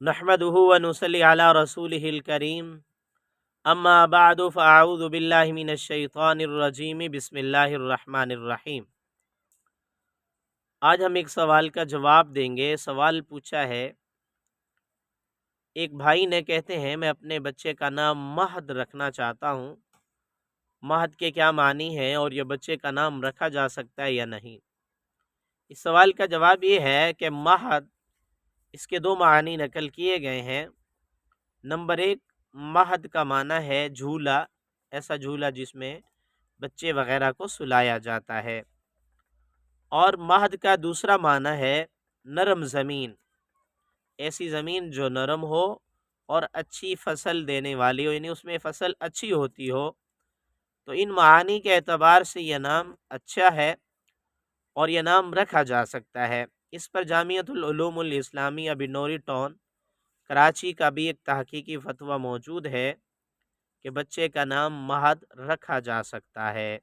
नहमदुहु व नुसल्ली अला रसूलिहिल करीम अम्मा बअदु फ़अऊज़ु बिल्लाहि मिनश शैतानिर रजीम बिस्मिल्लाहिर रहमानिर रहीम। आज हम एक सवाल का जवाब देंगे। सवाल पूछा है, एक भाई ने, कहते हैं मैं अपने बच्चे का नाम महद रखना चाहता हूँ। महद के क्या मानी हैं और ये बच्चे का नाम रखा जा सकता है या नहीं। इस सवाल का जवाब ये है कि महद, इसके दो मानी नकल किए गए हैं। नंबर एक, महद का माना है झूला, ऐसा झूला जिसमें बच्चे वगैरह को सुलाया जाता है। और महद का दूसरा माना है नरम ज़मीन, ऐसी ज़मीन जो नरम हो और अच्छी फसल देने वाली हो, यानी उसमें फसल अच्छी होती हो। तो इन मानी के एतबार से यह नाम अच्छा है और यह नाम रखा जा सकता है। इस पर जामियतुल उलूमुल इस्लामिया बिनौरी टाउन कराची का भी एक तहकीकी फतवा मौजूद है कि बच्चे का नाम महद रखा जा सकता है।